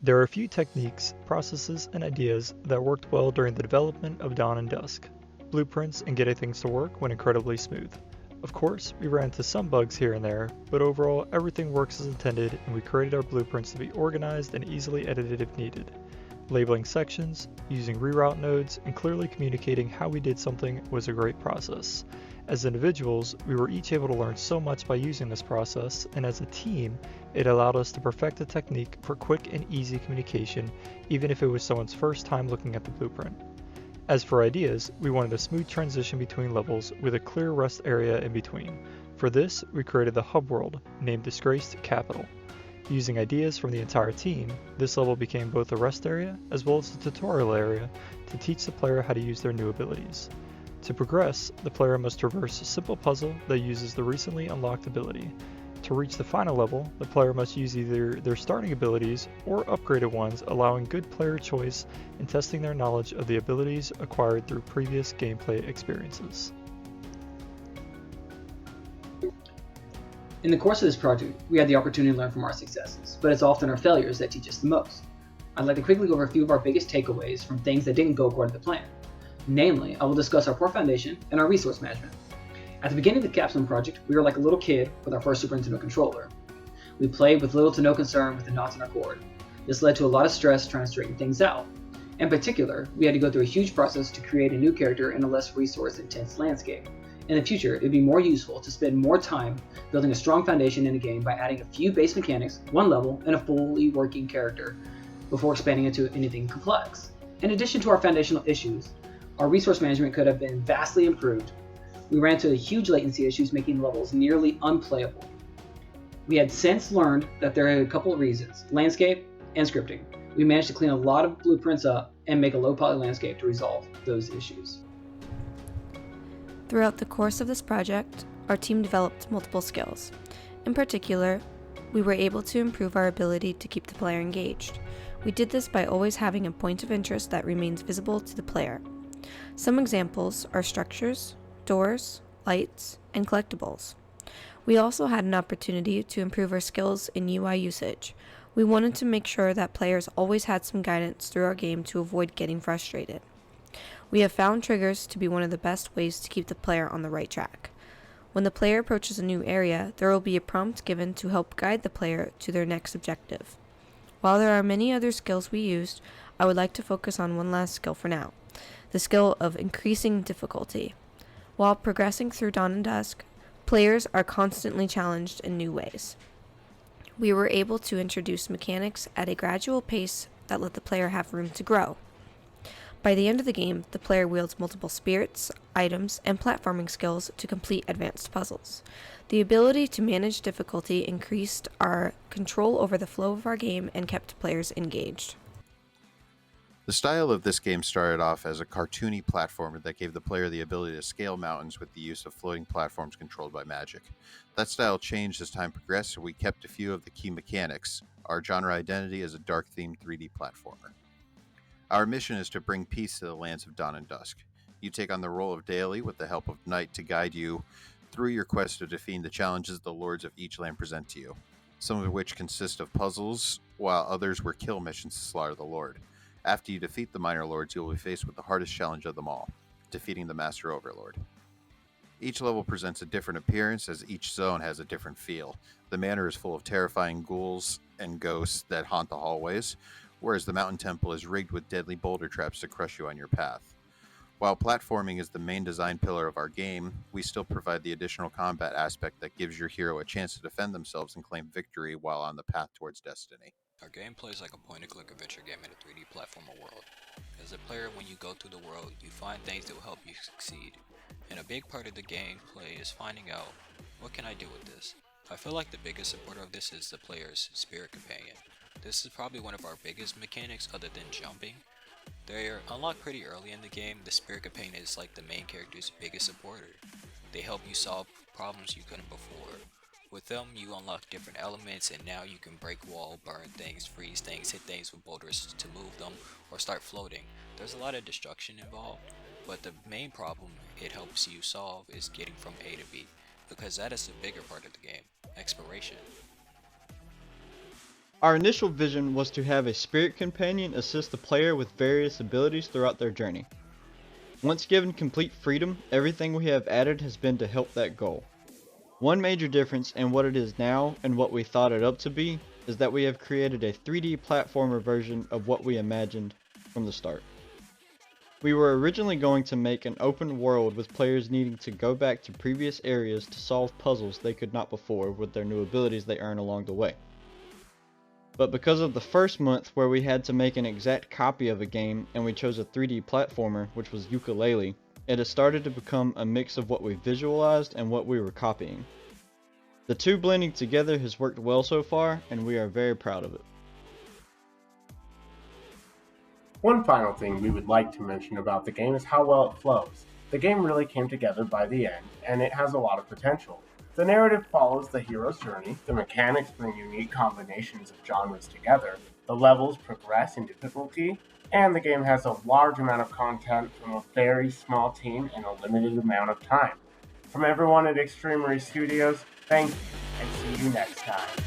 There are a few techniques, processes, and ideas that worked well during the development of Dawn and Dusk. Blueprints and getting things to work went incredibly smooth. Of course, we ran into some bugs here and there, but overall everything works as intended and we created our blueprints to be organized and easily edited if needed. Labeling sections, using reroute nodes, and clearly communicating how we did something was a great process. As individuals, we were each able to learn so much by using this process, and as a team, it allowed us to perfect a technique for quick and easy communication, even if it was someone's first time looking at the blueprint. As for ideas, we wanted a smooth transition between levels with a clear rest area in between. For this, we created the hub world, named Disgraced Capital. Using ideas from the entire team, this level became both a rest area as well as a tutorial area to teach the player how to use their new abilities. To progress, the player must traverse a simple puzzle that uses the recently unlocked ability. To reach the final level, the player must use either their starting abilities or upgraded ones, allowing good player choice and testing their knowledge of the abilities acquired through previous gameplay experiences. In the course of this project, we had the opportunity to learn from our successes, but it's often our failures that teach us the most. I'd like to quickly go over a few of our biggest takeaways from things that didn't go according to plan. Namely, I will discuss our poor foundation and our resource management. At the beginning of the Capstone project, we were like a little kid with our first Super Nintendo controller. We played with little to no concern with the knots in our cord. This led to a lot of stress trying to straighten things out. In particular, we had to go through a huge process to create a new character in a less resource-intense landscape. In the future, it would be more useful to spend more time building a strong foundation in a game by adding a few base mechanics, one level, and a fully working character before expanding into anything complex. In addition to our foundational issues, our resource management could have been vastly improved. We ran into huge latency issues, making levels nearly unplayable. We had since learned that there are a couple of reasons: landscape and scripting. We managed to clean a lot of blueprints up and make a low poly landscape to resolve those issues. Throughout the course of this project, our team developed multiple skills. In particular, we were able to improve our ability to keep the player engaged. We did this by always having a point of interest that remains visible to the player. Some examples are structures, doors, lights, and collectibles. We also had an opportunity to improve our skills in UI usage. We wanted to make sure that players always had some guidance through our game to avoid getting frustrated. We have found triggers to be one of the best ways to keep the player on the right track. When the player approaches a new area, there will be a prompt given to help guide the player to their next objective. While there are many other skills we used, I would like to focus on one last skill for now, the skill of increasing difficulty. While progressing through Dawn and Dusk, players are constantly challenged in new ways. We were able to introduce mechanics at a gradual pace that let the player have room to grow. By the end of the game, the player wields multiple spirits, items, and platforming skills to complete advanced puzzles. The ability to manage difficulty increased our control over the flow of our game and kept players engaged. The style of this game started off as a cartoony platformer that gave the player the ability to scale mountains with the use of floating platforms controlled by magic. That style changed as time progressed, so we kept a few of the key mechanics. Our genre identity is a dark-themed 3D platformer. Our mission is to bring peace to the lands of Dawn and Dusk. You take on the role of Daily with the help of Night to guide you through your quest of defeating the challenges the lords of each land present to you, some of which consist of puzzles, while others were kill missions to slaughter the lord. After you defeat the minor lords, you will be faced with the hardest challenge of them all, defeating the Master Overlord. Each level presents a different appearance, as each zone has a different feel. The manor is full of terrifying ghouls and ghosts that haunt the hallways, whereas the mountain temple is rigged with deadly boulder traps to crush you on your path. While platforming is the main design pillar of our game, we still provide the additional combat aspect that gives your hero a chance to defend themselves and claim victory while on the path towards destiny. Our game plays like a point-and-click adventure game in a 3D platformer world. As a player, when you go through the world, you find things that will help you succeed. And a big part of the gameplay is finding out, what can I do with this? I feel like the biggest supporter of this is the player's spirit companion. This is probably one of our biggest mechanics other than jumping. They're unlocked pretty early in the game. The spirit companion is like the main character's biggest supporter. They help you solve problems you couldn't before. With them, you unlock different elements, and now you can break wall, burn things, freeze things, hit things with boulders to move them, or start floating. There's a lot of destruction involved, but the main problem it helps you solve is getting from A to B. because that is the bigger part of the game, exploration. Our initial vision was to have a spirit companion assist the player with various abilities throughout their journey. Once given complete freedom, everything we have added has been to help that goal. One major difference in what it is now and what we thought it up to be is that we have created a 3D platformer version of what we imagined from the start. We were originally going to make an open world with players needing to go back to previous areas to solve puzzles they could not before with their new abilities they earn along the way. But because of the first month where we had to make an exact copy of a game and we chose a 3D platformer, which was Yooka-Laylee, it has started to become a mix of what we visualized and what we were copying. The two blending together has worked well so far, and we are very proud of it. One final thing we would like to mention about the game is how well it flows. The game really came together by the end, and it has a lot of potential. The narrative follows the hero's journey, the mechanics bring unique combinations of genres together, the levels progress in difficulty, and the game has a large amount of content from a very small team in a limited amount of time. From everyone at Xtremery Studios, thank you, and see you next time.